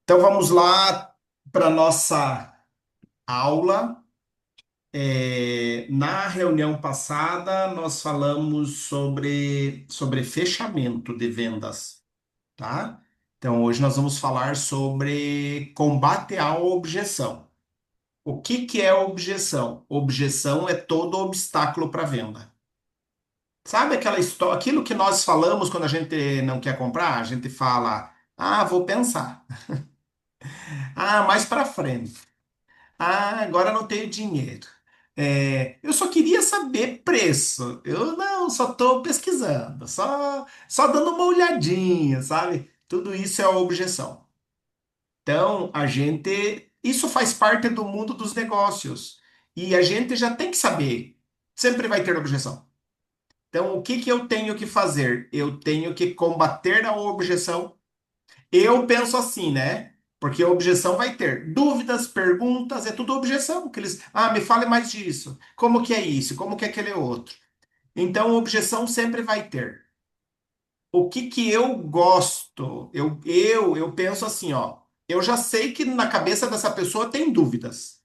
Então vamos lá para nossa aula. Na reunião passada, nós falamos sobre fechamento de vendas, tá? Então hoje nós vamos falar sobre combate à objeção. O que que é objeção? Objeção é todo obstáculo para venda. Sabe aquela história, aquilo que nós falamos quando a gente não quer comprar? A gente fala, vou pensar. Mais para frente. Agora não tenho dinheiro. Eu só queria saber preço. Eu não, só estou pesquisando, só dando uma olhadinha, sabe? Tudo isso é objeção. Então, isso faz parte do mundo dos negócios. E a gente já tem que saber. Sempre vai ter objeção. Então, o que que eu tenho que fazer? Eu tenho que combater a objeção. Eu penso assim, né? Porque a objeção vai ter dúvidas, perguntas, é tudo objeção. Que eles, me fale mais disso. Como que é isso? Como que é aquele outro? Então, objeção sempre vai ter. O que que eu gosto? Eu penso assim, ó. Eu já sei que na cabeça dessa pessoa tem dúvidas.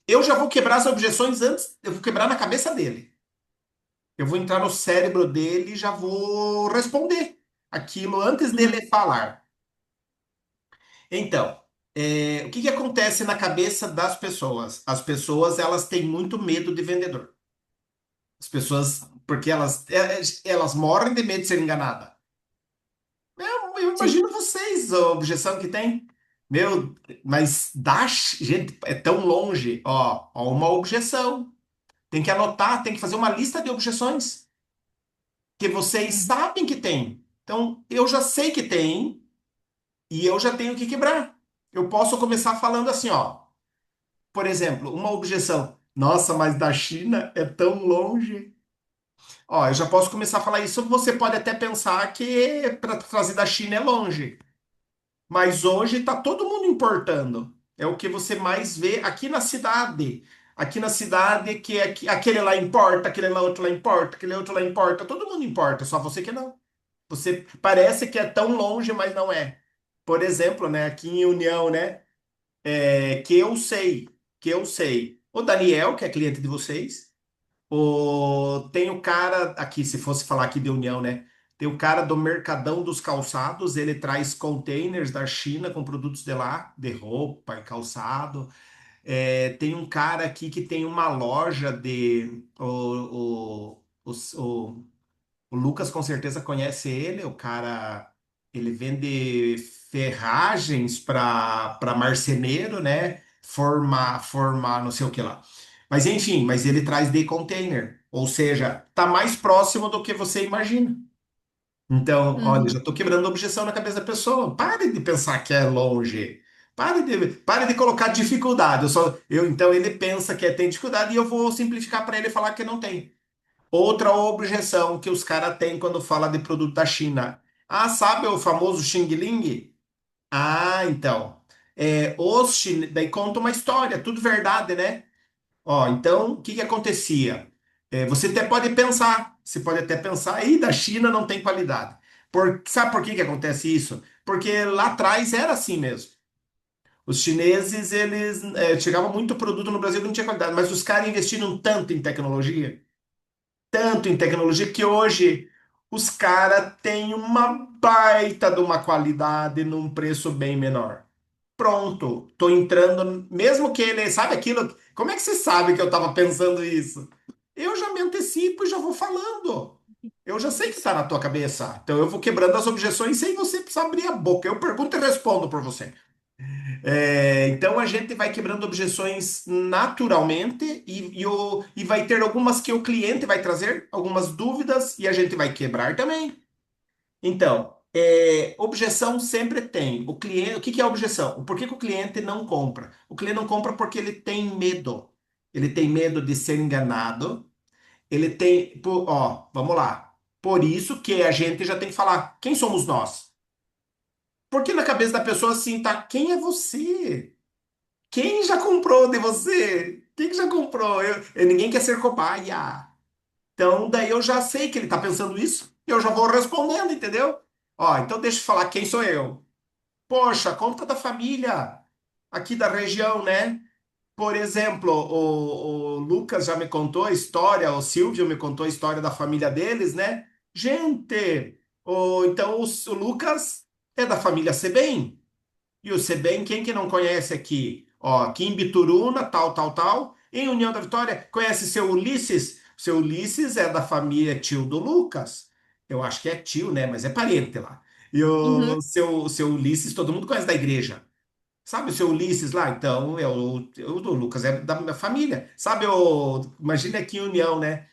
Eu já vou quebrar as objeções antes, eu vou quebrar na cabeça dele. Eu vou entrar no cérebro dele e já vou responder aquilo antes Uhum. dele falar. Então, o que que acontece na cabeça das pessoas? As pessoas, elas têm muito medo de vendedor. As pessoas, porque elas morrem de medo de ser enganada. Eu Sim. imagino vocês, a objeção que tem. Meu, mas gente, é tão longe. Ó, uma objeção. Tem que anotar, tem que fazer uma lista de objeções que vocês Uhum. sabem que tem. Então, eu já sei que tem e eu já tenho que quebrar. Eu posso começar falando assim, ó. Por exemplo, uma objeção. Nossa, mas da China é tão longe. Ó, eu já posso começar a falar isso. Você pode até pensar que para trazer da China é longe, mas hoje está todo mundo importando. É o que você mais vê aqui na cidade. Aqui na cidade que aquele lá importa, aquele lá outro lá importa, aquele outro lá importa. Todo mundo importa, só você que não. Você parece que é tão longe, mas não é. Por exemplo, né, aqui em União, né? Que eu sei. O Daniel, que é cliente de vocês, tem o cara aqui, se fosse falar aqui de União, né? Tem o cara do Mercadão dos Calçados, ele traz containers da China com produtos de lá, de roupa e calçado. Tem um cara aqui que tem uma loja de. O Lucas com certeza conhece ele, o cara, ele vende ferragens para marceneiro, né? Formar não sei o que lá. Mas enfim, mas ele traz de container, ou seja, tá mais próximo do que você imagina. Então, olha, já Uhum. estou quebrando a objeção na cabeça da pessoa. Pare de pensar que é longe. Pare de colocar dificuldade. Então ele pensa que tem dificuldade e eu vou simplificar para ele falar que não tem. Outra objeção que os caras têm quando fala de produto da China. Sabe o famoso Xing Ling? Então. Daí conta uma história, tudo verdade, né? Então, o que que acontecia? Você pode até pensar, aí da China não tem qualidade. Sabe por que que acontece isso? Porque lá atrás era assim mesmo. Os chineses, eles chegavam muito produto no Brasil que não tinha qualidade, mas os caras investiram tanto em tecnologia que hoje os caras têm uma baita de uma qualidade num preço bem menor. Pronto, tô entrando, mesmo que ele, sabe aquilo, como é que você sabe que eu tava pensando isso? Eu já me antecipo e já vou falando. Eu já sei que está na tua cabeça. Então eu vou quebrando as objeções sem você precisar abrir a boca. Eu pergunto e respondo por você. Então a gente vai quebrando objeções naturalmente e vai ter algumas que o cliente vai trazer, algumas dúvidas e a gente vai quebrar também. Então, objeção sempre tem. O cliente, o que que é objeção? Por que que o cliente não compra? O cliente não compra porque ele tem medo. Ele tem medo de ser enganado. Ele tem, vamos lá. Por isso que a gente já tem que falar, quem somos nós? Porque na cabeça da pessoa assim, tá, quem é você? Quem já comprou de você? Quem que já comprou? Ninguém quer ser cobaia. Então, daí eu já sei que ele está pensando isso, eu já vou respondendo, entendeu? Então deixa eu falar quem sou eu. Poxa, conta da família aqui da região, né? Por exemplo, o Lucas já me contou a história, o Silvio me contou a história da família deles, né? Gente, então o Lucas é da família Sebem. E o Sebem, quem que não conhece aqui? Ó, aqui em Bituruna, tal, tal, tal. Em União da Vitória, conhece seu Ulisses? Seu Ulisses é da família tio do Lucas. Eu acho que é tio, né? Mas é parente lá. E Uhum, o seu Ulisses, todo mundo conhece da igreja. Sabe o seu Ulisses lá? Então, o Lucas é da minha família. Sabe, imagina aqui em União, né?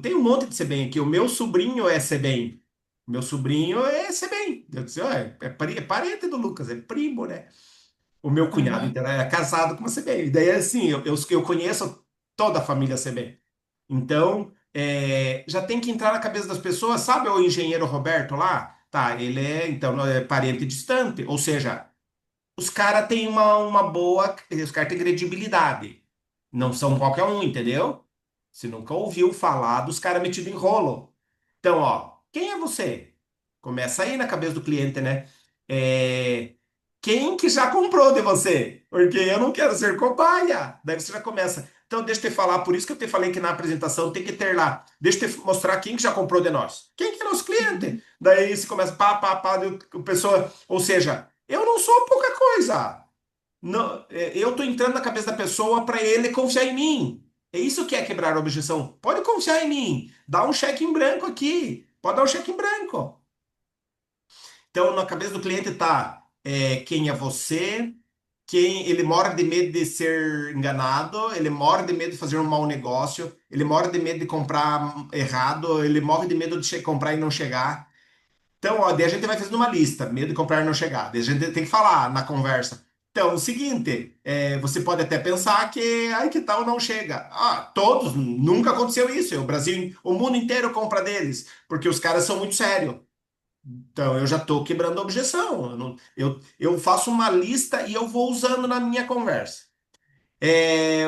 Tem um monte de Sebem aqui. O meu sobrinho é Sebem. Meu sobrinho é Sebem. Eu disse, ó, é parente do Lucas, é primo, né? O meu cunhado, uhum, então, é casado com uma Sebem. E daí, assim, eu conheço toda a família Sebem. Então, já tem que entrar na cabeça das pessoas. Sabe o engenheiro Roberto lá? Tá, ele é, então, é parente distante. Ou seja, os caras têm uma boa. Os caras têm credibilidade. Não são qualquer um, entendeu? Você nunca ouviu falar dos caras metidos em rolo. Então, ó, quem é você? Começa aí na cabeça do cliente, né? É, Quem que já comprou de você? Porque eu não quero ser cobaia. Daí você já começa. Então, deixa eu te falar, por isso que eu te falei que na apresentação tem que ter lá. Deixa eu te mostrar quem que já comprou de nós. Quem que é nosso cliente? uhum, Daí você começa, pá, pá, pá, daí a pessoa. Ou seja, eu não sou pouca coisa. Não, eu tô entrando na cabeça da pessoa para ele confiar em mim. É isso que é quebrar a objeção. Pode confiar em mim. Dá um cheque em branco aqui. Pode dar um cheque em branco. Então, na cabeça do cliente tá quem é você, quem ele mora de medo de ser enganado, ele mora de medo de fazer um mau negócio, ele mora de medo de comprar errado, ele morre de medo de comprar e não chegar. Então, ó, daí a gente vai fazendo uma lista, medo de comprar e não chegar. Daí a gente tem que falar na conversa. Então, o seguinte, você pode até pensar que, ai, que tal não chega. Ah, todos, nunca aconteceu isso. O Brasil, o mundo inteiro compra deles, porque os caras são muito sérios. Então, eu já estou quebrando a objeção. Eu faço uma lista e eu vou usando na minha conversa.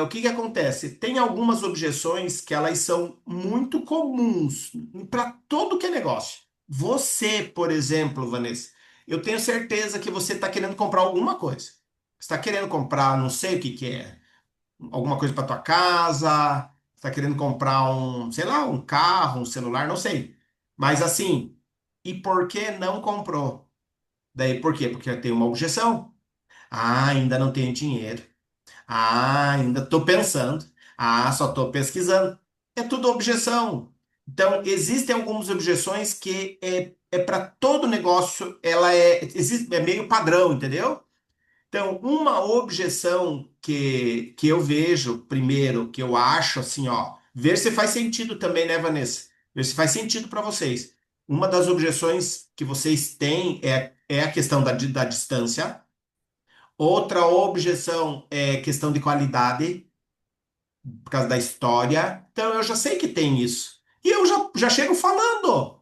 O que que acontece? Tem algumas objeções que elas são muito comuns para todo que é negócio. Você, por exemplo, Vanessa, eu tenho certeza que você está querendo comprar alguma coisa. Você está querendo comprar, não sei o que que é, alguma coisa para tua casa, está querendo comprar sei lá, um carro, um celular, não sei. Mas assim, e por que não comprou? Daí por quê? Porque tem uma objeção. Ah, ainda não tenho dinheiro. Ah, ainda estou pensando. Ah, só estou pesquisando. É tudo objeção. Então, existem algumas objeções que é para todo negócio, é meio padrão, entendeu? Então, uma objeção que eu vejo, primeiro, que eu acho assim, ó, ver se faz sentido também, né, Vanessa? Ver se faz sentido para vocês. Uma das objeções que vocês têm é a questão da distância. Outra objeção é questão de qualidade, por causa da história. Então, eu já sei que tem isso. E eu já chego falando.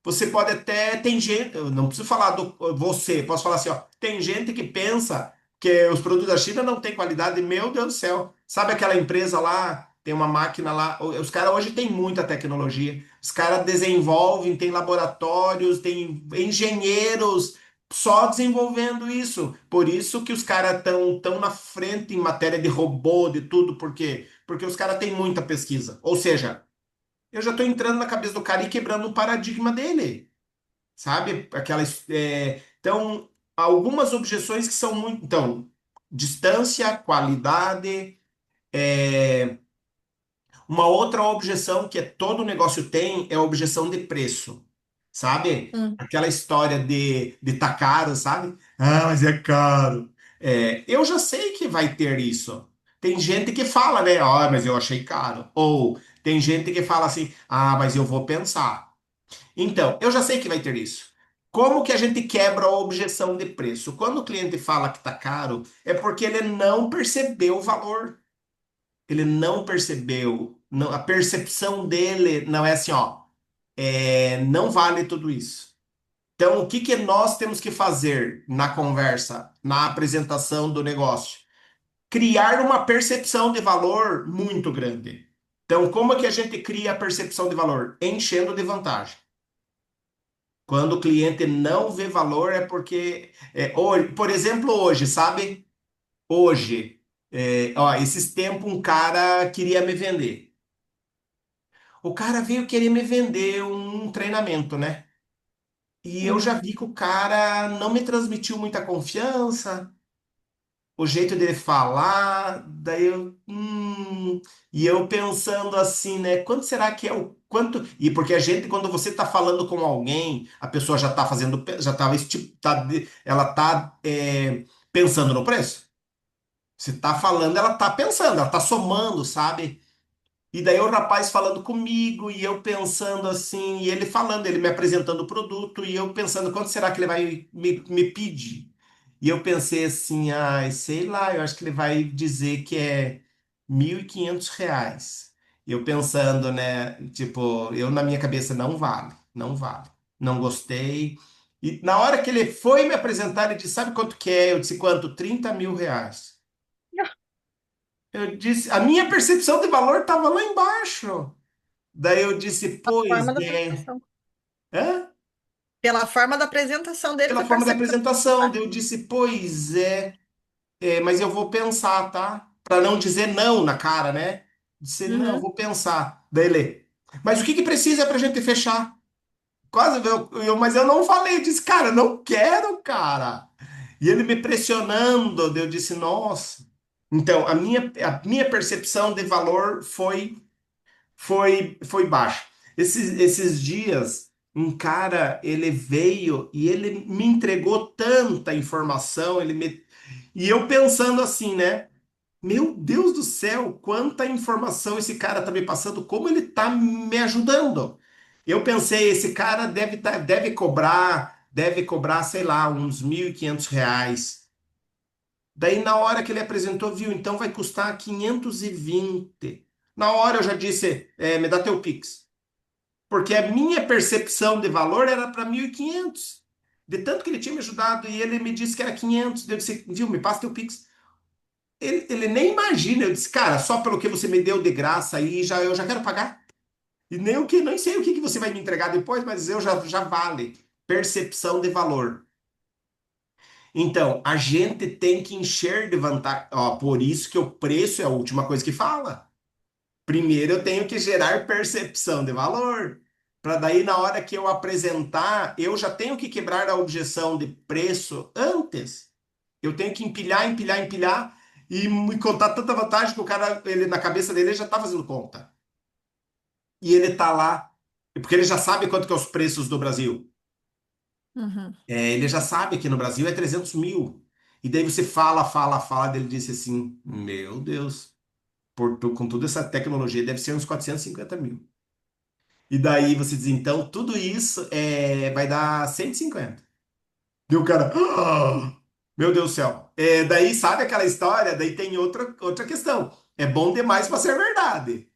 Você pode até. Tem gente. Eu não preciso falar do você, posso falar assim, ó. Tem gente que pensa que os produtos da China não têm qualidade. Meu Deus do céu. Sabe aquela empresa lá? Tem uma máquina lá. Os caras hoje têm muita tecnologia. Os caras desenvolvem, tem laboratórios, tem engenheiros só desenvolvendo isso. Por isso que os caras estão tão na frente em matéria de robô, de tudo. Por quê? Porque os caras têm muita pesquisa. Ou seja, eu já estou entrando na cabeça do cara e quebrando o paradigma dele, sabe? Então, algumas objeções que são muito. Então, distância, qualidade. é, Uma outra objeção que todo negócio tem é a objeção de preço, sabe? hum. Aquela história de tá caro, sabe? Ah, mas é caro. Eu já sei que vai ter isso. Tem gente que fala, né? Ah, mas eu achei caro. Ou tem gente que fala assim, ah, mas eu vou pensar. Então, eu já sei que vai ter isso. Como que a gente quebra a objeção de preço? Quando o cliente fala que tá caro, é porque ele não percebeu o valor. Ele não percebeu, a percepção dele não é assim, ó, não vale tudo isso. Então, o que que nós temos que fazer na conversa, na apresentação do negócio? Criar uma percepção de valor muito grande. Então, como é que a gente cria a percepção de valor? Enchendo de vantagem. Quando o cliente não vê valor é porque, hoje, por exemplo, hoje, sabe? Hoje, ó, esses tempos um cara queria me vender. O cara veio querer me vender um treinamento, né? E eu já Uhum. vi que o cara não me transmitiu muita confiança, o jeito dele falar, e eu pensando assim, né? Quanto será que é o quanto? E porque a gente, quando você tá falando com alguém, a pessoa já tá fazendo, já tá, ela tá pensando no preço. Você tá falando, ela tá pensando, ela tá somando, sabe? E daí o rapaz falando comigo e eu pensando assim, e ele falando, ele me apresentando o produto e eu pensando, quanto será que ele vai me pedir? E eu pensei assim, ai, sei lá, eu acho que ele vai dizer que é R$ 1.500. E eu pensando, né, tipo, eu na minha cabeça, não vale, não vale, não gostei. E na hora que ele foi me apresentar, ele disse, sabe quanto que é? Eu disse, quanto? R$ 30.000. Eu disse, a minha percepção de valor estava lá embaixo. Daí eu disse, A pois forma da é. apresentação. Hã? Pela forma da apresentação dele, Pela você forma da percebe que apresentação. Daí eu disse, pois é, mas eu vou pensar, tá? Para não dizer não na cara, né? Disse, não, Uhum. vou pensar. Daí ele, mas o que que precisa para a gente fechar? Quase, mas eu não falei. Eu disse, cara, não quero, cara. E ele me pressionando, daí eu disse, nossa. Então, a minha percepção de valor foi baixo. Esses dias, um cara, ele veio e ele me entregou tanta informação, e eu pensando assim, né? Meu Deus do céu, quanta informação esse cara tá me passando, como ele tá me ajudando. Eu pensei, esse cara deve cobrar, sei lá, uns R$ 1.500. Daí, na hora que ele apresentou, viu, então vai custar 520. Na hora eu já disse, me dá teu Pix. Porque a minha percepção de valor era para 1.500. De tanto que ele tinha me ajudado e ele me disse que era 500. Eu disse, viu, me passa teu Pix. Ele nem imagina. Eu disse, cara, só pelo que você me deu de graça aí, eu já quero pagar. E nem sei o que você vai me entregar depois, mas eu já vale. Percepção de valor. Então, a gente tem que encher de vantagem. Ó, por isso que o preço é a última coisa que fala. Primeiro eu tenho que gerar percepção de valor. Para daí, na hora que eu apresentar, eu já tenho que quebrar a objeção de preço antes. Eu tenho que empilhar, empilhar, empilhar e me contar tanta vantagem que o cara, ele na cabeça dele ele já está fazendo conta. E ele está lá, porque ele já sabe quanto que é os preços do Brasil. Uhum. Ele já sabe que no Brasil é 300 mil. E daí você fala, fala, fala, ele disse assim, meu Deus, com toda essa tecnologia deve ser uns 450 mil. E daí você diz, então, tudo isso vai dar 150. E o cara, "Ah, meu Deus do céu." Daí, sabe aquela história? Daí tem outra questão. É bom demais para ser verdade.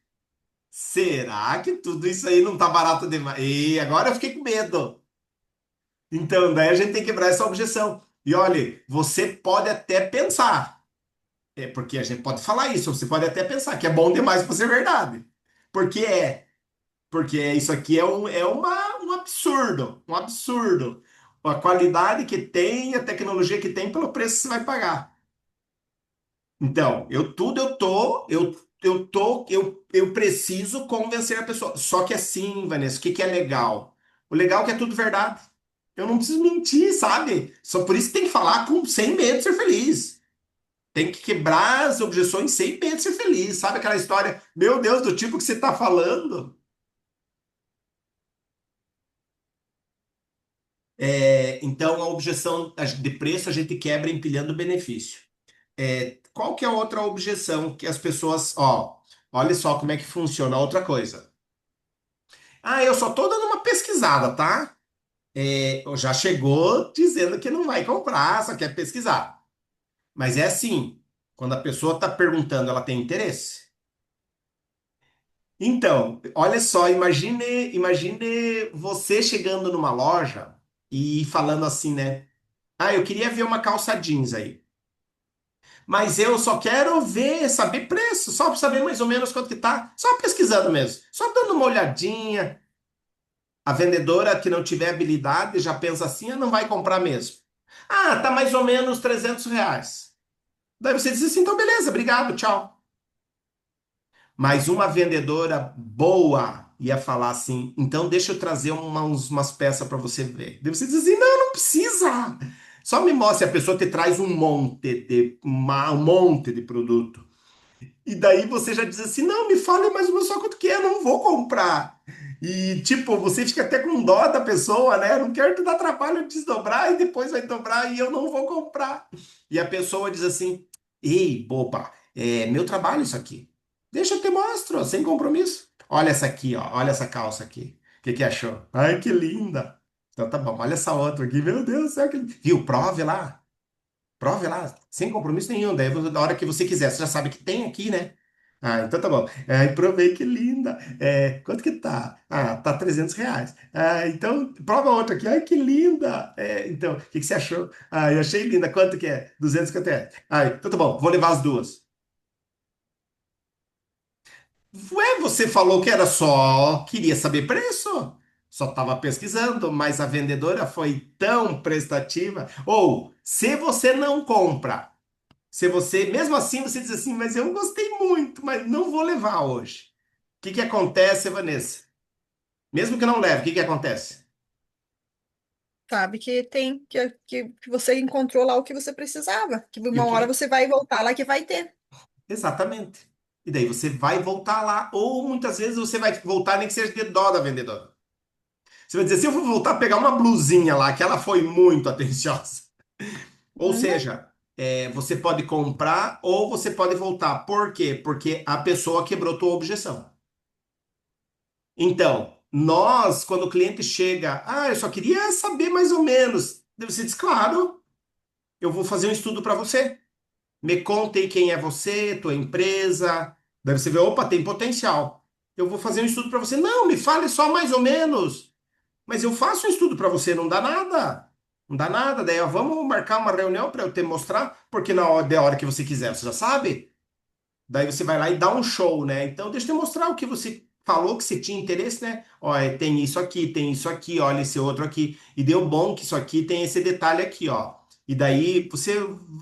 Será que tudo isso aí não tá barato demais? E agora eu fiquei com medo. Então, daí a gente tem que quebrar essa objeção. E olha, você pode até pensar, porque a gente pode falar isso, você pode até pensar que é bom demais para ser verdade. Porque é. Porque isso aqui é um absurdo, um absurdo. A qualidade que tem, a tecnologia que tem, pelo preço que você vai pagar. Então, eu preciso convencer a pessoa. Só que assim, Vanessa, o que que é legal? O legal é que é tudo verdade. Eu não preciso mentir, sabe? Só por isso que tem que falar sem medo de ser feliz. Tem que quebrar as objeções sem medo de ser feliz. Sabe aquela história, meu Deus, do tipo que você está falando? Então, a objeção de preço a gente quebra empilhando benefício. Qual que é a outra objeção que as pessoas, ó, olha só como é que funciona outra coisa. Ah, eu só tô dando uma pesquisada, tá? Já chegou dizendo que não vai comprar, só quer pesquisar. Mas é assim, quando a pessoa está perguntando, ela tem interesse? Então, olha só, imagine você chegando numa loja e falando assim, né? Ah, eu queria ver uma calça jeans aí. Mas eu só quero ver, saber preço, só para saber mais ou menos quanto que tá, só pesquisando mesmo, só dando uma olhadinha. A vendedora que não tiver habilidade já pensa assim, ah, não vai comprar mesmo. Ah, tá mais ou menos R$ 300. Daí você diz assim, então beleza, obrigado, tchau. Mas uma vendedora boa ia falar assim, então deixa eu trazer umas peças para você ver. Daí você diz assim, não, não precisa. Só me mostre, a pessoa te traz um monte de produto. E daí você já diz assim, não, me fale mais ou menos só quanto que é, eu não vou comprar. E tipo, você fica até com dó da pessoa, né? Eu não quero te dar trabalho de desdobrar e depois vai dobrar e eu não vou comprar. E a pessoa diz assim, ei, boba, é meu trabalho isso aqui. Deixa eu te mostro, sem compromisso. Olha essa aqui, ó, olha essa calça aqui. O que que achou? Ai, que linda. Então tá bom, olha essa outra aqui, meu Deus do céu. Viu, prove lá. Prove lá, sem compromisso nenhum. Daí, na hora que você quiser, você já sabe que tem aqui, né? Ah, então tá bom. Provei que linda. Quanto que tá? Ah, tá R$ 300. Ah, então, prova outra aqui. Ai, que linda. Então, o que que você achou? Ah, eu achei linda. Quanto que é? 250. Ah, então tá bom, vou levar as duas. Ué, você falou que era só, queria saber preço. Só estava pesquisando, mas a vendedora foi tão prestativa. Ou, se você não compra. Se você, mesmo assim, você diz assim, mas eu gostei muito, mas não vou levar hoje. O que que acontece, Vanessa? Mesmo que não leve, o que que acontece? Sabe que tem, que você encontrou lá o que você precisava, que E o uma que hora você vai voltar lá que vai ter. Exatamente. E daí você vai voltar lá, ou muitas vezes você vai voltar nem que seja de dó da vendedora. Você vai dizer, se eu vou voltar a pegar uma blusinha lá, que ela foi muito atenciosa. Ou Uhum. seja, você pode comprar ou você pode voltar. Por quê? Porque a pessoa quebrou tua objeção. Então, nós, quando o cliente chega, eu só queria saber mais ou menos. Daí você diz, claro, eu vou fazer um estudo para você. Me conte aí quem é você, tua empresa. Daí você vê, opa, tem potencial. Eu vou fazer um estudo para você. Não, me fale só mais ou menos. Mas eu faço um estudo para você, não dá nada. Não dá nada. Daí, ó, vamos marcar uma reunião para eu te mostrar, porque da hora que você quiser, você já sabe. Daí você vai lá e dá um show, né? Então, deixa eu te mostrar o que você falou que você tinha interesse, né? Olha, tem isso aqui, olha esse outro aqui. E deu bom que isso aqui tem esse detalhe aqui, ó. E daí você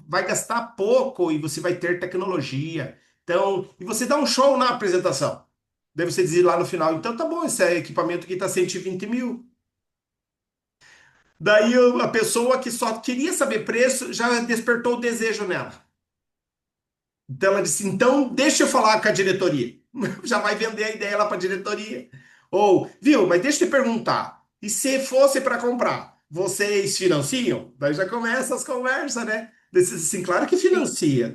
vai gastar pouco e você vai ter tecnologia. Então, e você dá um show na apresentação. Daí você diz lá no final, então tá bom, esse equipamento aqui tá 120 mil. Daí a pessoa que só queria saber preço já despertou o desejo nela. Então ela disse: então deixa eu falar com a diretoria. Já vai vender a ideia lá para a diretoria. Ou, viu, mas deixa eu te perguntar: e se fosse para comprar, vocês financiam? Daí já começa as conversas, né? Disse assim, claro que Sim. financia.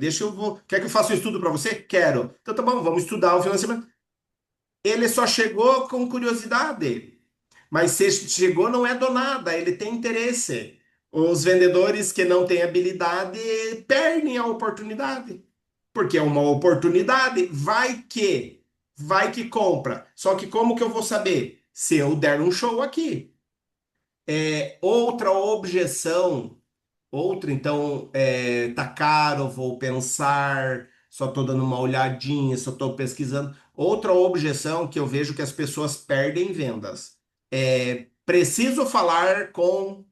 Quer que eu faça um estudo para você? Quero. Então tá bom, vamos estudar o financiamento. Ele só chegou com curiosidade. Mas se chegou, não é do nada, ele tem interesse. Os vendedores que não têm habilidade perdem a oportunidade. Porque é uma oportunidade, vai que compra. Só que como que eu vou saber? Se eu der um show aqui. Outra objeção, então, tá caro, vou pensar, só tô dando uma olhadinha, só tô pesquisando. Outra objeção que eu vejo que as pessoas perdem vendas. Eu preciso falar com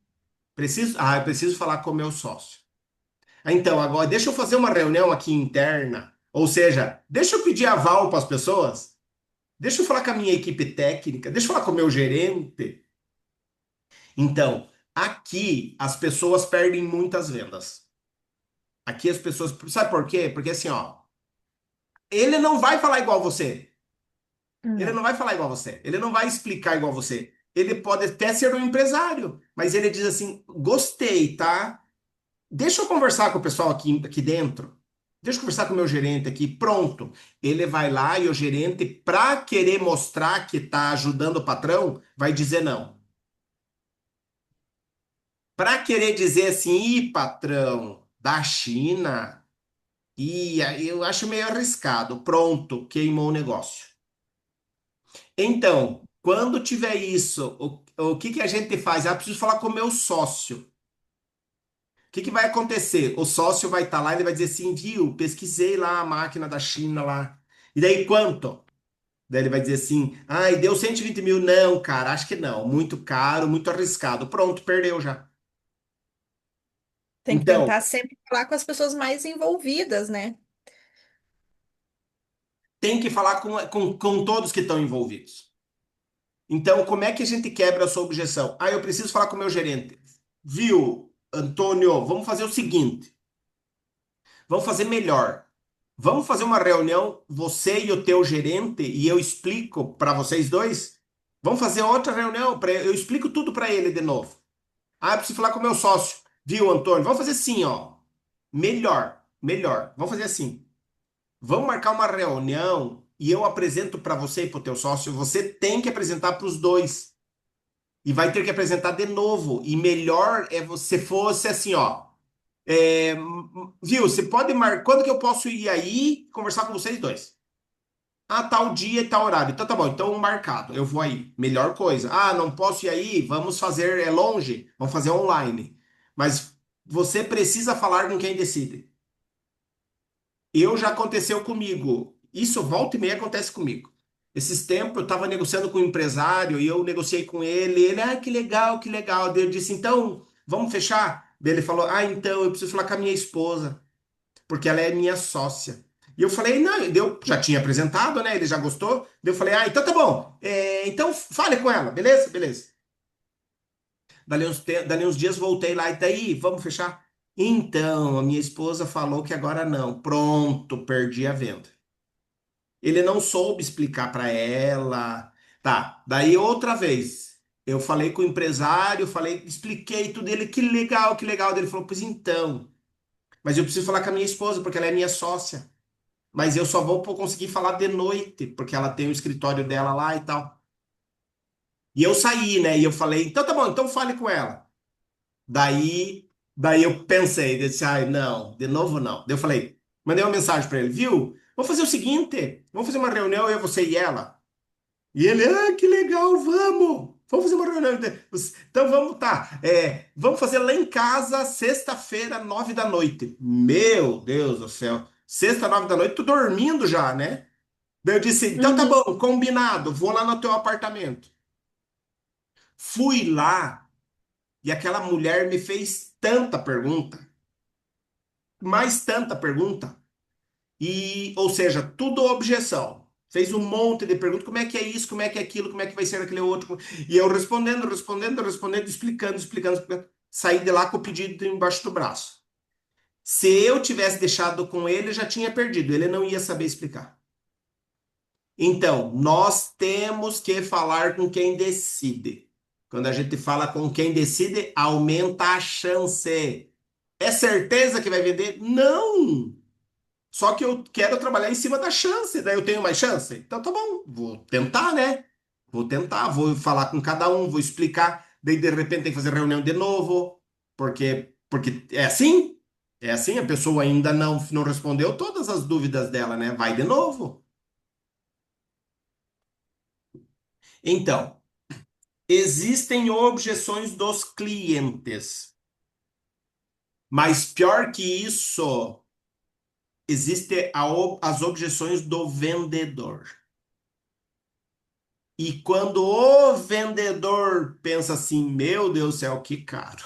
o meu sócio. Então, agora deixa eu fazer uma reunião aqui interna. Ou seja, deixa eu pedir aval para as pessoas. Deixa eu falar com a minha equipe técnica. Deixa eu falar com o meu gerente. Então, aqui as pessoas perdem muitas vendas. Aqui as pessoas. Sabe por quê? Porque assim, ó. Ele não vai falar igual você. Ele Não. não vai falar igual você. Ele não vai explicar igual você. Ele pode até ser um empresário, mas ele diz assim: gostei, tá? Deixa eu conversar com o pessoal aqui dentro. Deixa eu conversar com o meu gerente aqui. Pronto. Ele vai lá e o gerente, para querer mostrar que está ajudando o patrão, vai dizer não. Para querer dizer assim, ih, patrão, da China, aí eu acho meio arriscado. Pronto, queimou o negócio. Então, quando tiver isso, o que que a gente faz? Preciso falar com o meu sócio. O que que vai acontecer? O sócio vai estar lá, ele vai dizer assim, viu, pesquisei lá a máquina da China lá. E daí quanto? Daí ele vai dizer assim: ai, deu 120 mil. Não, cara, acho que não. Muito caro, muito arriscado. Pronto, perdeu já. Tem que Então, tentar sempre falar com as pessoas mais envolvidas, né? tem que falar com todos que estão envolvidos. Então, como é que a gente quebra a sua objeção? Ah, eu preciso falar com o meu gerente. Viu, Antônio, vamos fazer o seguinte: vamos fazer melhor. Vamos fazer uma reunião, você e o teu gerente, e eu explico para vocês dois. Vamos fazer outra reunião, eu explico tudo para ele de novo. Ah, eu preciso falar com o meu sócio. Viu, Antônio? Vamos fazer assim, ó. Melhor, melhor. Vamos fazer assim. Vamos marcar uma reunião e eu apresento para você e para o teu sócio. Você tem que apresentar para os dois. E vai ter que apresentar de novo. E melhor é você fosse assim, ó. Viu? Você pode marcar. Quando que eu posso ir aí conversar com vocês dois? Ah, tal dia e tal horário. Então tá bom, então marcado. Eu vou aí. Melhor coisa. Ah, não posso ir aí? Vamos fazer. É longe? Vamos fazer online. Mas você precisa falar com quem decide. Eu já aconteceu comigo. Isso volta e meia acontece comigo. Esses tempos eu estava negociando com um empresário e eu negociei com ele. Ele, que legal, que legal. Daí eu disse, então, vamos fechar? Daí ele falou, então, eu preciso falar com a minha esposa, porque ela é minha sócia. E eu falei, não, eu já tinha apresentado, né? Ele já gostou. Daí eu falei, então tá bom. Então fale com ela, beleza? Beleza. Dali uns dias voltei lá e daí, vamos fechar? Então, a minha esposa falou que agora não. Pronto, perdi a venda. Ele não soube explicar para ela. Tá, daí outra vez. Eu falei com o empresário, falei, expliquei tudo ele, que legal, que legal. Daí ele falou, pois então, mas eu preciso falar com a minha esposa, porque ela é minha sócia. Mas eu só vou conseguir falar de noite, porque ela tem o escritório dela lá e tal. E eu saí, né? E eu falei, então tá bom, então fale com ela. Daí, daí eu pensei, disse, ai, não, de novo não. Daí eu falei, mandei uma mensagem para ele, viu? Vamos fazer o seguinte, vamos fazer uma reunião, eu, você e ela. E ele, que legal, vamos! Vamos fazer uma reunião. Então vamos, tá. Vamos fazer lá em casa, sexta-feira, 9 da noite. Meu Deus do céu. Sexta, 9 da noite, tô dormindo já, né? Daí eu disse, então tá Uhum. bom, combinado, vou lá no teu apartamento. Fui lá e aquela mulher me fez tanta pergunta, mais tanta pergunta. E, ou seja, tudo objeção. Fez um monte de perguntas, como é que é isso, como é que é aquilo, como é que vai ser aquele outro. E eu respondendo, respondendo, respondendo, explicando, explicando, explicando. Saí de lá com o pedido embaixo do braço. Se eu tivesse deixado com ele, já tinha perdido. Ele não ia saber explicar. Então, nós temos que falar com quem decide. Quando a gente fala com quem decide, aumenta a chance. É certeza que vai vender? Não! Só que eu quero trabalhar em cima da chance, daí eu tenho mais chance. Então tá bom, vou tentar, né? Vou tentar, vou falar com cada um, vou explicar. Daí de repente tem que fazer reunião de novo, porque é assim. É assim, a pessoa ainda não respondeu todas as dúvidas dela, né? Vai de novo. Então, existem objeções dos clientes, mas pior que isso, existe as objeções do vendedor. E quando o vendedor pensa assim, meu Deus do céu, que caro.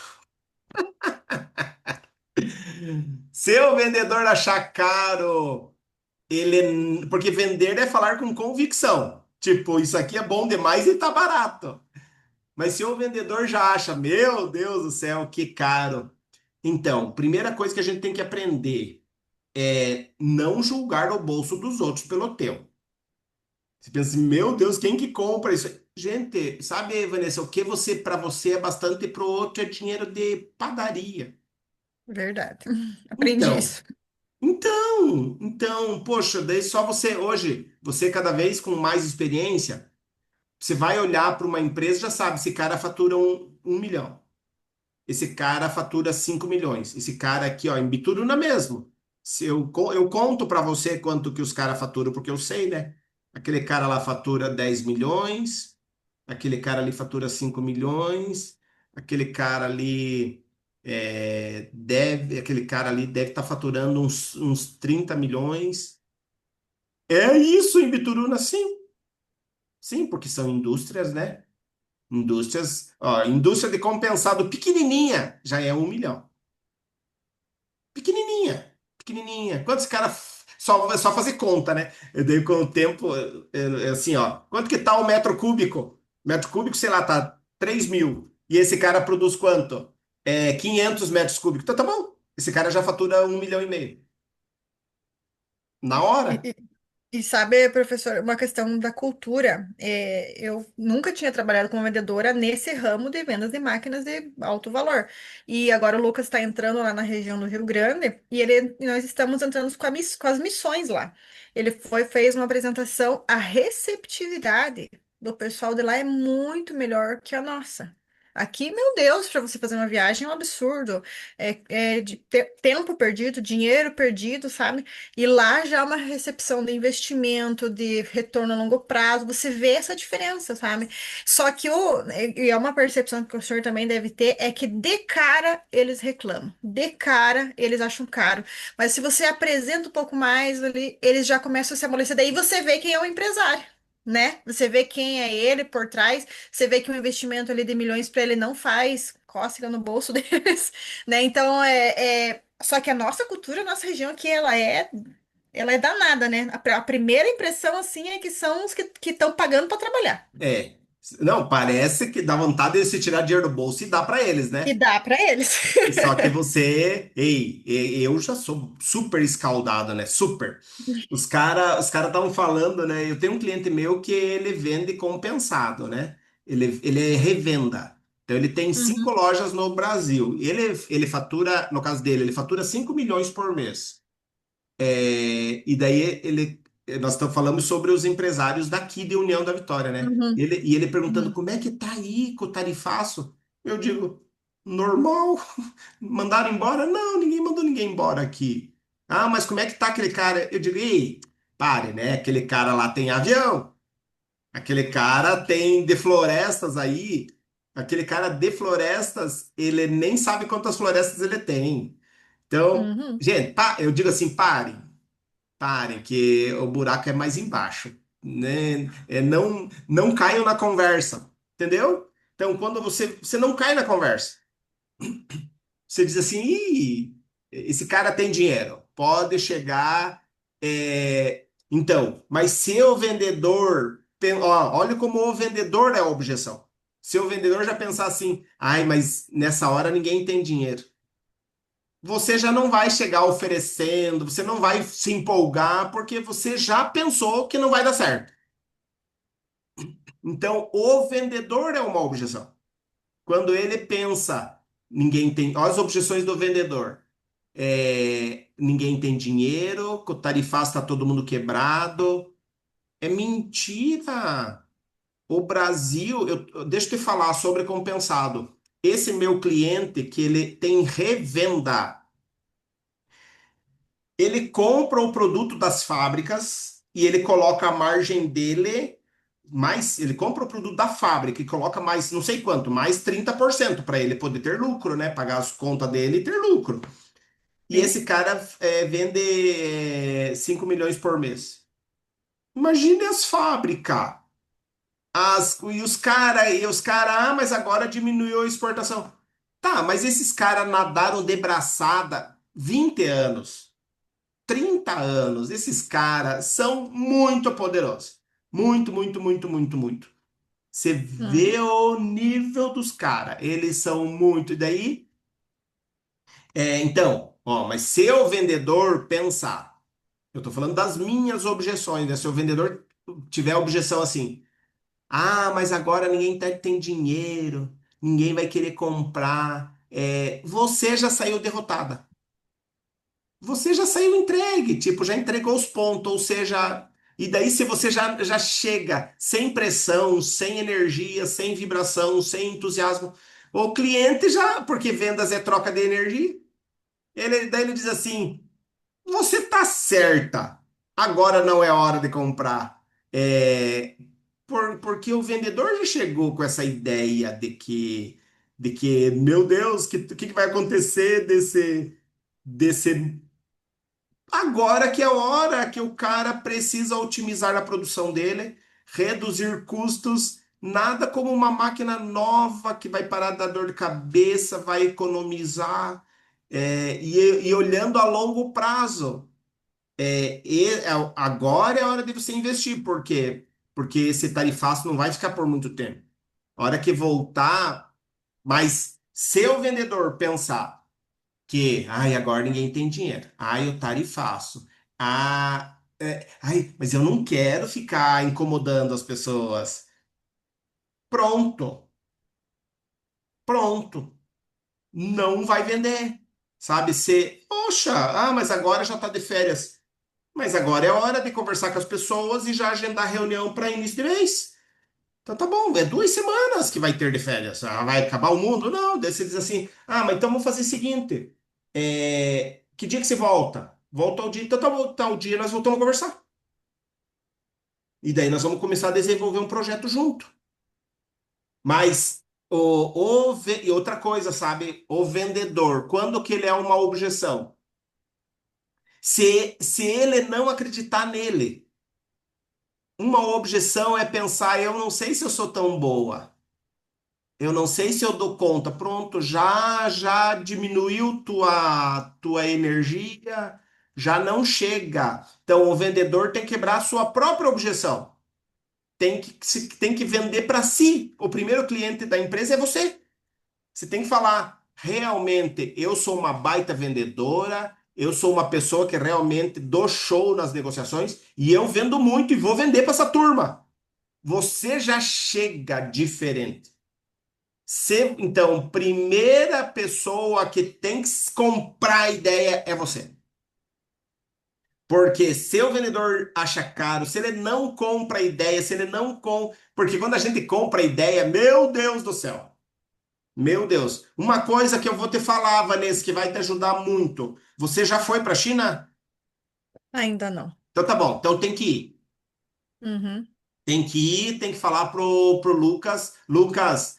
Se o vendedor achar caro, porque vender é falar com convicção. Tipo, isso aqui é bom demais e tá barato. Mas se o vendedor já acha, meu Deus do céu, que caro. Então, primeira coisa que a gente tem que aprender é não julgar o bolso dos outros pelo teu. Você pensa assim, meu Deus, quem que compra isso? Gente, sabe, Vanessa, o que para você é bastante, para o outro é dinheiro de padaria. Verdade. Aprendi Então, isso. poxa, daí só você hoje, você cada vez com mais experiência, você vai olhar para uma empresa, já sabe, esse cara fatura 1 milhão, esse cara fatura 5 milhões, esse cara aqui, ó, em Bituruna mesmo. Se eu conto para você quanto que os caras faturam, porque eu sei, né? Aquele cara lá fatura 10 milhões, aquele cara ali fatura 5 milhões, aquele cara ali aquele cara ali deve estar faturando uns 30 milhões. É isso em Bituruna, sim. Sim, porque são indústrias, né? Indústrias, ó, indústria de compensado pequenininha já é 1 milhão. Pequenininha, pequenininha. Quantos caras só é só fazer conta, né? Eu dei com o tempo, assim, ó. Quanto que tá o metro cúbico? Metro cúbico, sei lá, tá 3.000. E esse cara produz quanto? 500 metros cúbicos. Então tá bom. Esse cara já fatura 1,5 milhão. Na hora? E, e sabe, professor, uma questão da cultura. Eu nunca tinha trabalhado como vendedora nesse ramo de vendas de máquinas de alto valor. E agora o Lucas está entrando lá na região do Rio Grande e nós estamos entrando com as missões lá. Ele fez uma apresentação, a receptividade do pessoal de lá é muito melhor que a nossa. Aqui, meu Deus, para você fazer uma viagem é um absurdo. É de tempo perdido, dinheiro perdido, sabe? E lá já é uma recepção de investimento, de retorno a longo prazo, você vê essa diferença, sabe? Só que e é uma percepção que o senhor também deve ter, é que de cara eles reclamam, de cara eles acham caro. Mas se você apresenta um pouco mais ali, eles já começam a se amolecer, daí você vê quem é o empresário. Né? Você vê quem é ele por trás, você vê que um investimento ali de milhões para ele não faz cócega no bolso deles, né? Então só que a nossa cultura, a nossa região aqui, ela é danada, né? A primeira impressão, assim, é que são os que estão pagando para trabalhar. É. Não, parece que dá vontade de se tirar dinheiro do bolso e dar para eles, E né? dá para eles. E só que você, ei, eu já sou super escaldado, né? Super. Os cara estavam falando, né? Eu tenho um cliente meu que ele vende compensado, né? Ele é revenda. Então ele tem 5 lojas no Brasil. Ele fatura, no caso dele, ele fatura 5 milhões por mês. E daí nós estamos falando sobre os empresários daqui de União da Vitória, né? Uhum, E ele perguntando uhum, como é que tá aí com o tarifaço. Eu digo, normal. Mandaram embora? Não, ninguém mandou ninguém embora aqui. Ah, mas como é que tá aquele cara? Eu digo, ei, pare, né? Aquele cara lá tem avião, aquele cara tem de florestas aí, aquele cara de florestas, ele nem sabe quantas florestas ele tem. Então, uhum, gente, eu digo assim, parem, que o buraco é mais embaixo, né? Não caiam na conversa, entendeu? Então, quando você não cai na conversa, você diz assim, Ih, esse cara tem dinheiro, pode chegar. Então, mas se o vendedor, ó, olha como o vendedor é a objeção. Se o vendedor já pensar assim, ai, mas nessa hora ninguém tem dinheiro, você já não vai chegar oferecendo, você não vai se empolgar, porque você já pensou que não vai dar certo. Então, o vendedor é uma objeção. Quando ele pensa, ninguém tem. Olha as objeções do vendedor. Ninguém tem dinheiro, com o tarifaço está todo mundo quebrado. É mentira. O Brasil, deixa eu te falar sobre compensado. Esse meu cliente que ele tem revenda, ele compra o produto das fábricas e ele coloca a margem dele mais, ele compra o produto da fábrica e coloca mais, não sei quanto, mais 30% para ele poder ter lucro, né? Pagar as contas dele e ter lucro. E sim. esse cara vende 5 milhões por mês. Imagine as fábricas. E os cara, mas agora diminuiu a exportação. Tá, mas esses caras nadaram de braçada 20 anos, 30 anos. Esses caras são muito poderosos. Muito, muito, muito, muito, muito. Você vê Uhum, o nível dos caras. Eles são muito. E daí, então, ó, mas se o vendedor pensar, eu tô falando das minhas objeções, né? Se o vendedor tiver objeção assim, ah, mas agora ninguém tem dinheiro, ninguém vai querer comprar. Você já saiu derrotada. Você já saiu entregue, tipo, já entregou os pontos, ou seja, e daí se você já chega sem pressão, sem energia, sem vibração, sem entusiasmo, o cliente já, porque vendas é troca de energia, daí ele diz assim, você tá certa, agora não é hora de comprar. Porque o vendedor já chegou com essa ideia de que, meu Deus, que vai acontecer desse agora que é a hora que o cara precisa otimizar a produção dele. reduzir custos, nada como uma máquina nova que vai parar da dor de cabeça, vai economizar, e olhando a longo prazo. Agora é a hora de você investir, por quê? Porque esse tarifaço não vai ficar por muito tempo. A hora que voltar, mas se o vendedor pensar que, ai, agora ninguém tem dinheiro, ai, eu tarifaço, ai, mas eu não quero ficar incomodando as pessoas. Pronto, pronto, não vai vender. Sabe? Poxa, mas agora já tá de férias. Mas agora é hora de conversar com as pessoas e já agendar reunião para início de mês. Então tá bom, é 2 semanas que vai ter de férias. Vai acabar o mundo? Não, daí você diz assim: mas então vamos fazer o seguinte: que dia que você volta? Volta ao dia, então tal dia nós voltamos a conversar. E daí nós vamos começar a desenvolver um projeto junto. Mas e outra coisa, sabe? O vendedor, quando que ele é uma objeção? Se ele não acreditar nele. Uma objeção é pensar, eu não sei se eu sou tão boa. Eu não sei se eu dou conta. Pronto, já diminuiu tua energia, já não chega. Então o vendedor tem que quebrar a sua própria objeção. Tem que vender para si. O primeiro cliente da empresa é você. Você tem que falar, realmente, eu sou uma baita vendedora, eu sou uma pessoa que realmente dou show nas negociações e eu vendo muito e vou vender para essa turma. Você já chega diferente. Então, primeira pessoa que tem que comprar a ideia é você. Porque se o vendedor acha caro, se ele não compra a ideia, se ele não compra. Porque quando a gente compra a ideia, meu Deus do céu. Meu Deus. Uma coisa que eu vou te falar, Vanessa, que vai te ajudar muito. Você já foi para a China? Ainda não. Então tá bom. Então tem que ir. Uhum, Tem que ir, tem que falar pro Lucas. Lucas,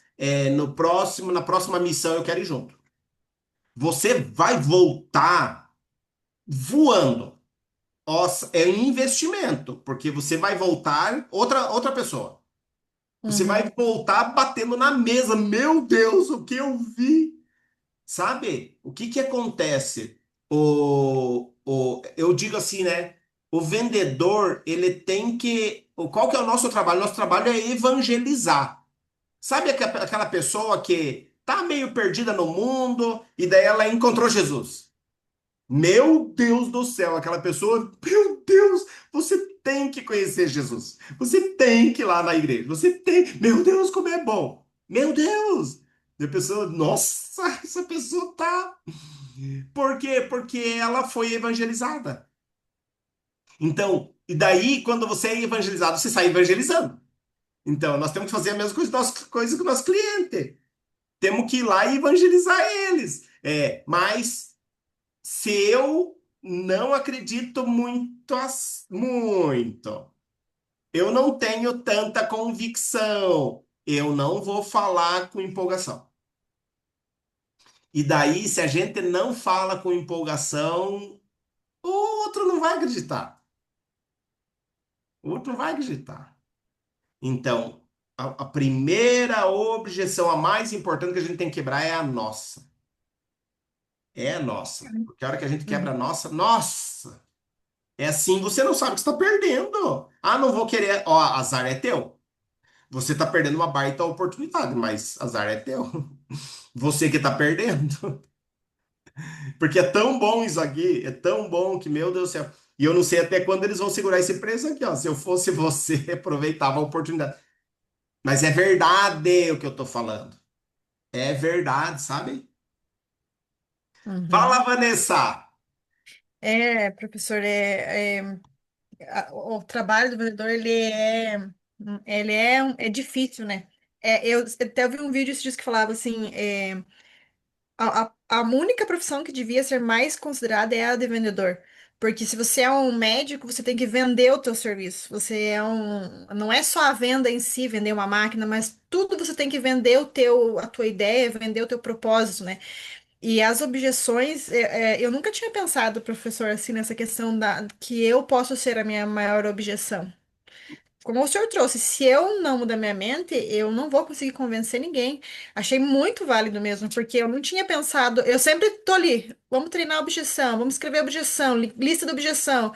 na próxima missão eu quero ir junto. Você vai voltar voando. Nossa, é um investimento, porque você vai voltar outra pessoa. Você vai uhum, voltar batendo na mesa. Meu Deus, o que eu vi? Sabe? O que que acontece? Eu digo assim, né? O vendedor, ele tem que. Qual que é o nosso trabalho? Nosso trabalho é evangelizar. Sabe aquela pessoa que tá meio perdida no mundo e daí ela encontrou Jesus? Meu Deus do céu, aquela pessoa, meu Deus, você tem que conhecer Jesus. Você tem que ir lá na igreja. Você tem, meu Deus, como é bom. Meu Deus. E a pessoa, nossa, essa pessoa tá. Por quê? Porque ela foi evangelizada. Então, e daí, quando você é evangelizado, você sai evangelizando. Então, nós temos que fazer a mesma coisa com o nosso cliente. Temos que ir lá e evangelizar eles. Mas se eu não acredito muito, muito, eu não tenho tanta convicção, eu não vou falar com empolgação. E daí, se a gente não fala com empolgação, o outro não vai acreditar. O outro não vai acreditar. Então, a primeira objeção, a mais importante que a gente tem que quebrar é a nossa. É a nossa. Porque a hora que a gente quebra a uhum. nossa. É assim, você não sabe que você está perdendo. Não vou querer. Ó, azar é teu. Você está perdendo uma baita oportunidade, mas azar é teu. Você que está perdendo. Porque é tão bom isso aqui, é tão bom que, meu Deus do céu. E eu não sei até quando eles vão segurar esse preço aqui, ó. Se eu fosse você, aproveitava a oportunidade. Mas é verdade o que eu tô falando. É verdade, sabe? Uhum. Fala, Vanessa! Professor, o trabalho do vendedor, é difícil, né? Eu até vi um vídeo esses dias que falava assim, a única profissão que devia ser mais considerada é a de vendedor. Porque se você é um médico, você tem que vender o teu serviço. Não é só a venda em si, vender uma máquina, mas tudo você tem que vender a tua ideia, vender o teu propósito, né? E as objeções, eu nunca tinha pensado, professor, assim, nessa questão que eu posso ser a minha maior objeção. como o senhor trouxe, se eu não mudar minha mente, eu não vou conseguir convencer ninguém. Achei muito válido mesmo, porque eu não tinha pensado. Eu sempre tô ali, vamos treinar a objeção, vamos escrever a objeção, lista de objeção,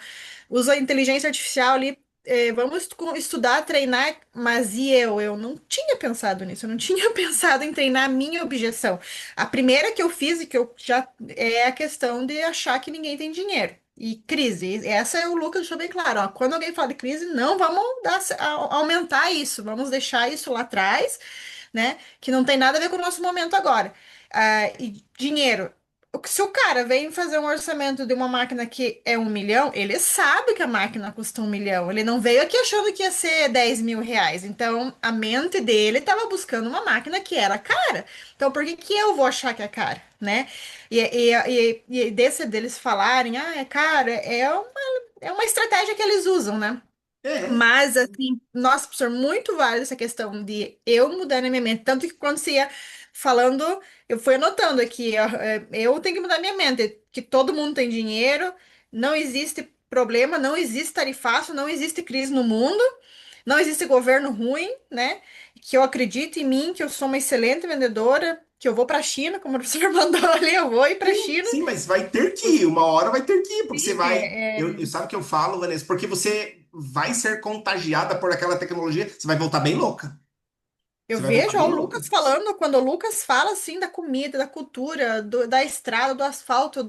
usa a inteligência artificial ali. Vamos estudar, treinar, mas e eu? Eu não tinha pensado nisso, eu não tinha pensado em treinar a minha objeção. A primeira que eu fiz e que eu já é a questão de achar que ninguém tem dinheiro. E crise, essa é o Lucas deixou bem claro, ó, quando alguém fala de crise, não vamos aumentar isso, vamos deixar isso lá atrás, né? Que não tem nada a ver com o nosso momento agora. E dinheiro. Se o cara vem fazer um orçamento de uma máquina que é 1 milhão, ele sabe que a máquina custa 1 milhão. Ele não veio aqui achando que ia ser 10 mil reais. Então, a mente dele estava buscando uma máquina que era cara. Então, por que que eu vou achar que é cara, né? E desse deles falarem, ah, é caro, é uma estratégia que eles usam, né? É, Mas, assim, nossa, professor, muito válido essa questão de eu mudar na minha mente. Tanto que quando você ia falando, eu fui anotando aqui, ó, eu tenho que mudar minha mente, que todo mundo tem dinheiro, não existe problema, não existe tarifaço, não existe crise no mundo, não existe governo ruim, né? Que eu acredito em mim, que eu sou uma excelente vendedora, que eu vou para a China, como o professor mandou ali, eu vou ir para a sim, China. sim, mas vai ter que ir, uma hora vai ter que ir, porque você Sim, vai. Sabe o que eu falo, Vanessa? Porque você vai ser contagiada por aquela tecnologia, você vai voltar bem louca. eu Você vai voltar vejo ó, bem o louca. Lucas falando, quando o Lucas fala assim da comida, da cultura, da estrada, do asfalto,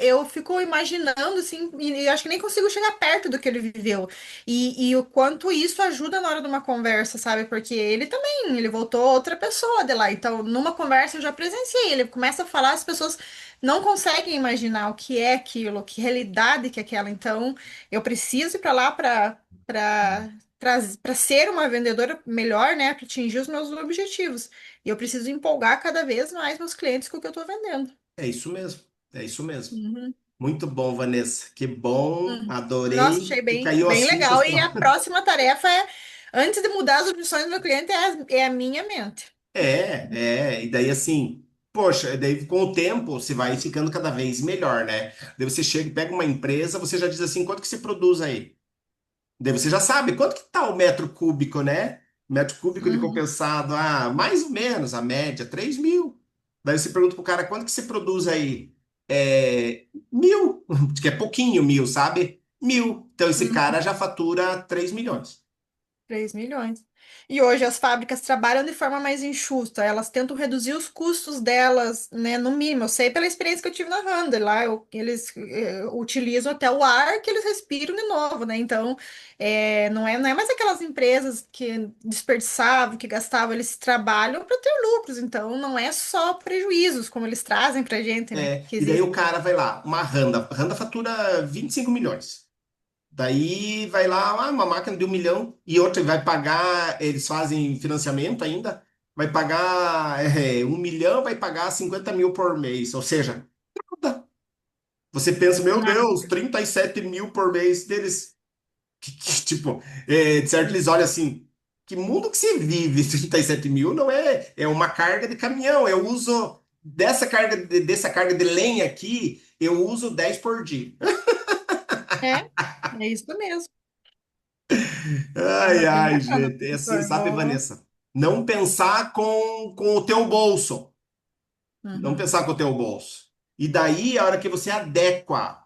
eu fico imaginando assim, e acho que nem consigo chegar perto do que ele viveu. E o quanto isso ajuda na hora de uma conversa, sabe? Porque ele também, ele voltou outra pessoa de lá. Então, numa conversa eu já presenciei, ele começa a falar, as pessoas não conseguem imaginar o que é aquilo, que realidade que é aquela. Então, eu preciso ir para lá para ser uma vendedora melhor, né, para atingir os meus objetivos. E eu preciso empolgar cada vez mais meus clientes com o que eu estou vendendo. É isso mesmo. É isso mesmo. Uhum, Muito bom, Vanessa. Que bom, uhum. Nossa, achei adorei. E bem, caiu bem as fichas. legal. E a próxima tarefa é, antes de mudar as opções do meu cliente, é a minha mente. E daí assim, poxa, daí com o tempo você vai ficando cada vez melhor, né? Daí você chega, pega uma empresa, você já diz assim, quanto que se produz aí? Daí você já sabe quanto que tá o metro cúbico, né? Metro cúbico de Uhum, compensado, mais ou menos, a média, 3.000. Daí você pergunta pro cara, quanto que você produz aí? 1.000, que é pouquinho, 1.000, sabe? 1.000. Então esse uhum. cara já fatura 3 milhões. 3 milhões. E hoje as fábricas trabalham de forma mais enxuta, elas tentam reduzir os custos delas, né, no mínimo. Eu sei pela experiência que eu tive na Randstad, lá eles utilizam até o ar que eles respiram de novo, né? Então, não é mais aquelas empresas que desperdiçavam, que gastavam, eles trabalham para ter lucros, então não é só prejuízos, como eles trazem para gente, né? Que E daí existe. o cara vai lá, uma Randa, Randa fatura 25 milhões. Daí vai lá, uma máquina de 1 milhão e outra vai pagar, eles fazem financiamento ainda, vai pagar 1 milhão, vai pagar 50 mil por mês. Ou seja, nada. Você pensa, meu Nada. Deus, 37 mil por mês deles. Tipo, de certo eles olham assim, que mundo que você vive? 37 mil não é uma carga de caminhão. Eu uso dessa carga de lenha aqui, eu uso 10 por dia. É, é isso mesmo. Ai, Ah, bem ai, bacana, gente. É assim, professor. sabe, Vanessa? Não pensar com o teu bolso. Não Uhum. pensar com o teu bolso. E daí, a hora que você adequa,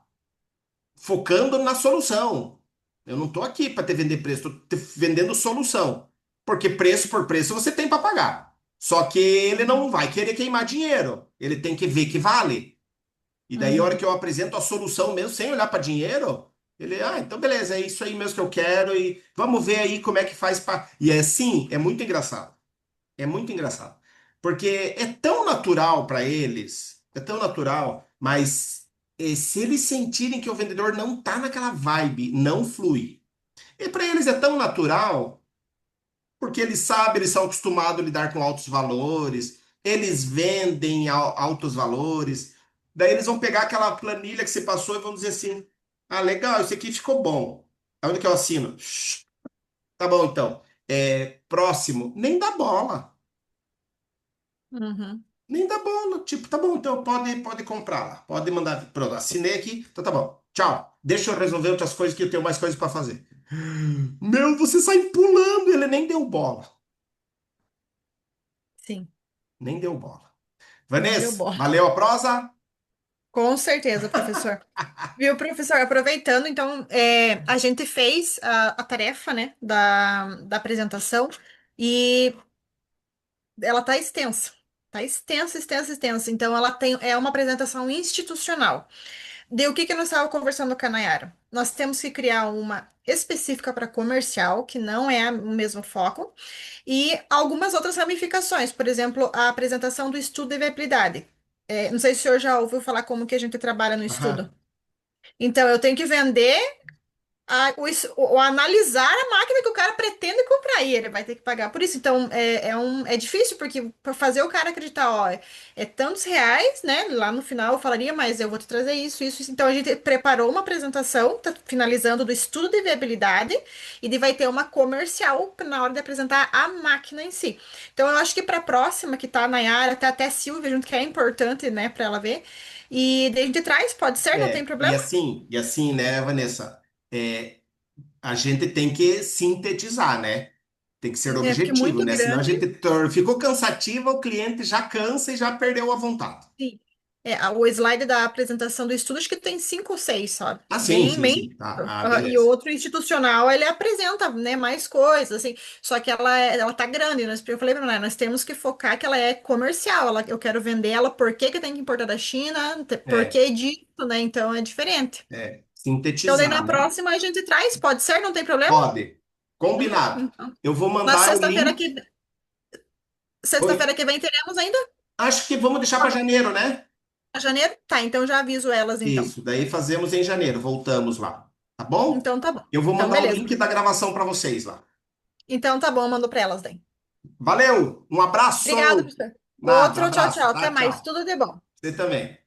focando na solução. Eu não estou aqui para te vender preço, estou vendendo solução. Porque preço por preço você tem para pagar. Só que ele não vai querer queimar dinheiro. Ele tem que ver que vale. E daí, a hora Uhum. que eu apresento a solução mesmo, sem olhar para dinheiro, ele, então beleza, é isso aí mesmo que eu quero e vamos ver aí como é que faz para. E é assim, é muito engraçado. É muito engraçado. Porque é tão natural para eles, é tão natural, mas se eles sentirem que o vendedor não tá naquela vibe, não flui. E para eles é tão natural, porque eles sabem, eles são acostumados a lidar com altos valores, eles vendem altos valores. Daí eles vão pegar aquela planilha que você passou e vão dizer assim: ah, legal, isso aqui ficou bom. Aonde que eu assino? Tá bom, então. Próximo, nem dá bola. Uhum. Nem dá bola. Tipo, tá bom, então pode comprar lá. Pode mandar. Pronto, assinei aqui, então tá bom. Tchau. Deixa eu resolver outras coisas que eu tenho mais coisas para fazer. Meu, você sai pulando, ele nem deu bola. Sim, Nem deu bola. nem deu Vanessa, bola. valeu a prosa? Com certeza, professor. Viu, professor? Aproveitando, então, a gente fez a tarefa, né, da apresentação e ela tá extensa. Tá extensa, extensa, extensa. Então, é uma apresentação institucional. De o que nós estávamos conversando com a Nayara? Nós temos que criar uma específica para comercial, que não é o mesmo foco, e algumas outras ramificações. Por exemplo, a apresentação do estudo de viabilidade. Não sei se o senhor já ouviu falar como que a gente trabalha no estudo. Aham. Então, eu tenho que vender o analisar a máquina que o cara pretende comprar e ele vai ter que pagar por isso. Então, é difícil, porque para fazer o cara acreditar, ó, é tantos reais, né? Lá no final eu falaria, mas eu vou te trazer isso, isso, isso. Então, a gente preparou uma apresentação, tá finalizando do estudo de viabilidade, e vai ter uma comercial na hora de apresentar a máquina em si. Então, eu acho que para a próxima, que tá a Nayara, tá até a Silvia junto, que é importante, né, para ela ver. E daí a gente traz, pode ser, não tem E problema? assim, e assim, né, Vanessa? É, a gente tem que sintetizar, né? Tem que ser É porque é objetivo, muito né? Senão a grande. gente ficou cansativa, o cliente já cansa e já perdeu a vontade. Sim. O slide da apresentação do estudo, acho que tem cinco ou seis, sabe? Ah, sim, Bem, sim, bem. sim. Tá, E beleza. o outro institucional, ele apresenta, né, mais coisas, assim. Só que ela tá grande. Eu falei pra ela, nós temos que focar que ela é comercial. Eu quero vender ela, por que que tem que importar da China, por É, que disso, né? Então é diferente. Então daí sintetizar, na né? próxima a gente traz, pode ser, não tem problema? Pode. Combinado. Então. Eu vou Na mandar o sexta-feira link. que, Oi? sexta-feira que vem teremos ainda? Acho que vamos deixar para janeiro, né? Janeiro? Tá, então já aviso elas então. Isso, daí fazemos em janeiro, voltamos lá. Tá bom? Então tá bom. Eu vou Então mandar o beleza. link da gravação para vocês lá. Então tá bom, eu mando pra elas daí. Valeu, um Obrigada, abraço. professor. Nada, Outro, tchau, abraço, tchau. Até tá? mais. Tchau. Tudo de bom. Você também.